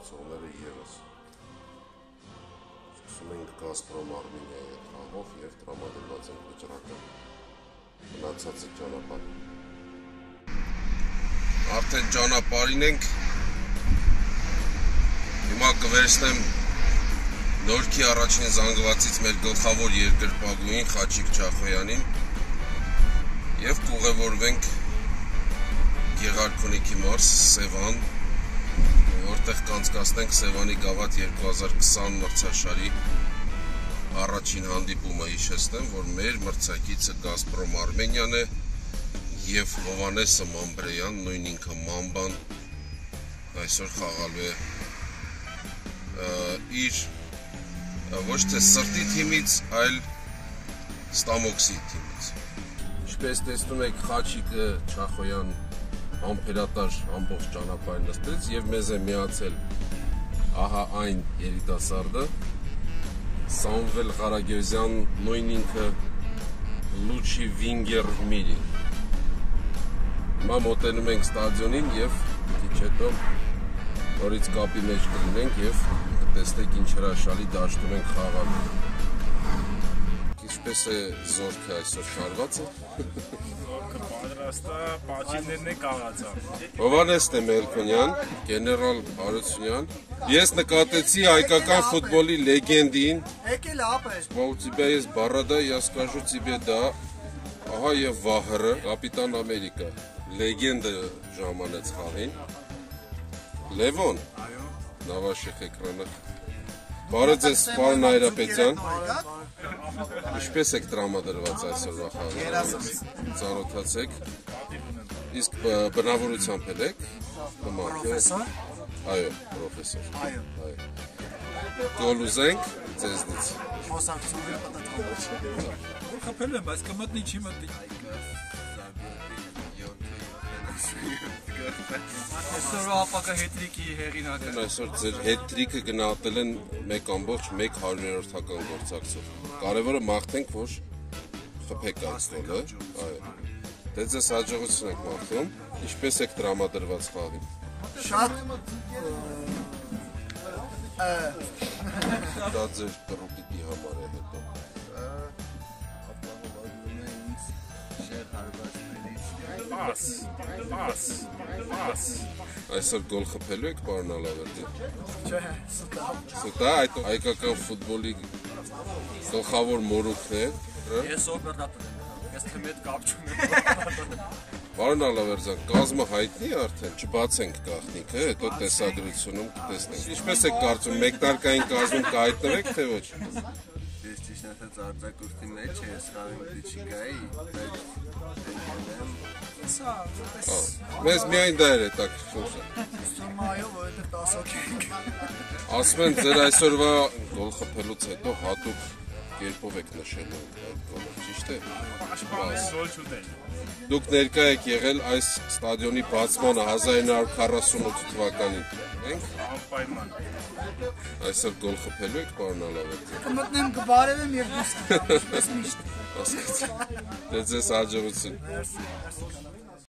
գործողները ևս։ Սկսում ենք Գազպրոմ Արմենիայի տրամով և տրամադրված ենք վճռական մնացածը ճանապարհ։ Արդեն ճանապարհին ենք։ Հիմա կվերցնեմ Նորքի առաջին զանգվածից մեր գլխավոր երկրպագուին Խաչիկ Չախոյանին և կուղևորվենք Գեղարքունիքի մարզ Սևան, որտեղ կանցկացնենք Սևանի գավաթ 2020 մրցաշարի առաջին հանդիպումը։ Հիշեցնեմ, որ մեր մրցակիցը Գազպրոմ Արմենիան է և Հովհաննեսը Մանբրեյան, նույն ինքը Մանբան, այսօր խաղալու է իր ոչ թե սրտի թիմից, այլ Ստամոքսի թիմից։ Ինչպես տեսնում եք, Խաչիկը Չախոյան ամփերատար ամբողջ ճանապարհ նստեց և մեզ է միացել ահա այն երիտասարդը Սամվել Ղարագյոզյան, նույն ինքը Լուչի Վինգեր Միրի։ Հիմա մոտենում ենք ստադիոնին և քիչ հետո նորից կապի մեջ կլինենք և կտեսնենք ինչ հրաշալի դաշտում ենք խաղալ։ Ինչպես է զորքը այսօր շարվածը։ Զորքը պատրաստ է, պաչիներն է կաղացա։ Հովհաննես Մելքոնյան, գեներալ Հարությունյան։ Ես նկատեցի հայկական ֆուտբոլի լեգենդին։ У тебя есть борода, я скажу тебе да. Ահա եւ Վահրը, կապիտան Ամերիկա, լեգենդը ժամանեց խաղին։ Լևոն։ Այո։ Նավաշիխ էկրանը։ Բարև ձեզ, պարոն Հայրապետյան։ Ինչպես եք տրամադրված այսօրվա խաղին։ Ծանոթացեք։ Իսկ բնավորությամբ եք։ Պրոֆեսոր։ Այո, պրոֆեսոր։ Այո։ Գոլ ուզենք ձեզնից։ Խոսակցությունը պատասխանատու։ Խփել եմ, բայց կմտնի չի մտնի։ Այսօրվա ապակա հետրիկի հեղինակը։ Այսօր ձեր հետրիկը գնահատել են 1.100%-ական գործակցով։ Կարևորը մաղթենք, որ խփեք այդ գոլը։ Այո։ Դե ձեզ հաջողություն եք մաղթում։ Ինչպես եք տրամադրված խաղին։ Շատ Դա ձեր կռուպիկի համար է հետո։ Պաս։ Այսօր գոլ խփելու եք, պարոն Ալավերդի։ չէ, սուտա։ Սա այդ հայկական ֆուտբոլի գլխավոր մորուքն է։ Ես օպերատոր եմ, ես թեմ հետ կապ չունեմ։ Պարոն Ալավերդյան, կազմը հայտնի է արդեն, չբացենք գաղտնիքը, հետո տեսագրությունում կտեսնենք։ Ինչպես եք կարծում, մեկնարկային կազմում կհայտնվեք, թե ոչ։ Ես ճիշտ ասած արձակուրդի մեջ ես խաղում դիչիկայի, Մեզ միայն դա էր հետաքրքրում։ Այո, որովհետև 10 հոգի ենք։ Ասում են, ձեր այսօրվա գոլ խփելուց հետո հատուկ կերպով եք նշելու այդ գոլը, ճիշտ է։ Պաշտպանել գոլ չուտել։ Դուք ներկա եք եղել այս ստադիոնի բացմանը 1948 թվականին։ Ենք։ Անպայման։ Այսօր գոլ խփելու եք, պարոն Ալավերդյան։ Կմտնեմ, կբարևեմ և դուրս կգամ, ինչպես միշտ։ Հասկացա։ Դե ձեզ հաջողություն։ Մերսի,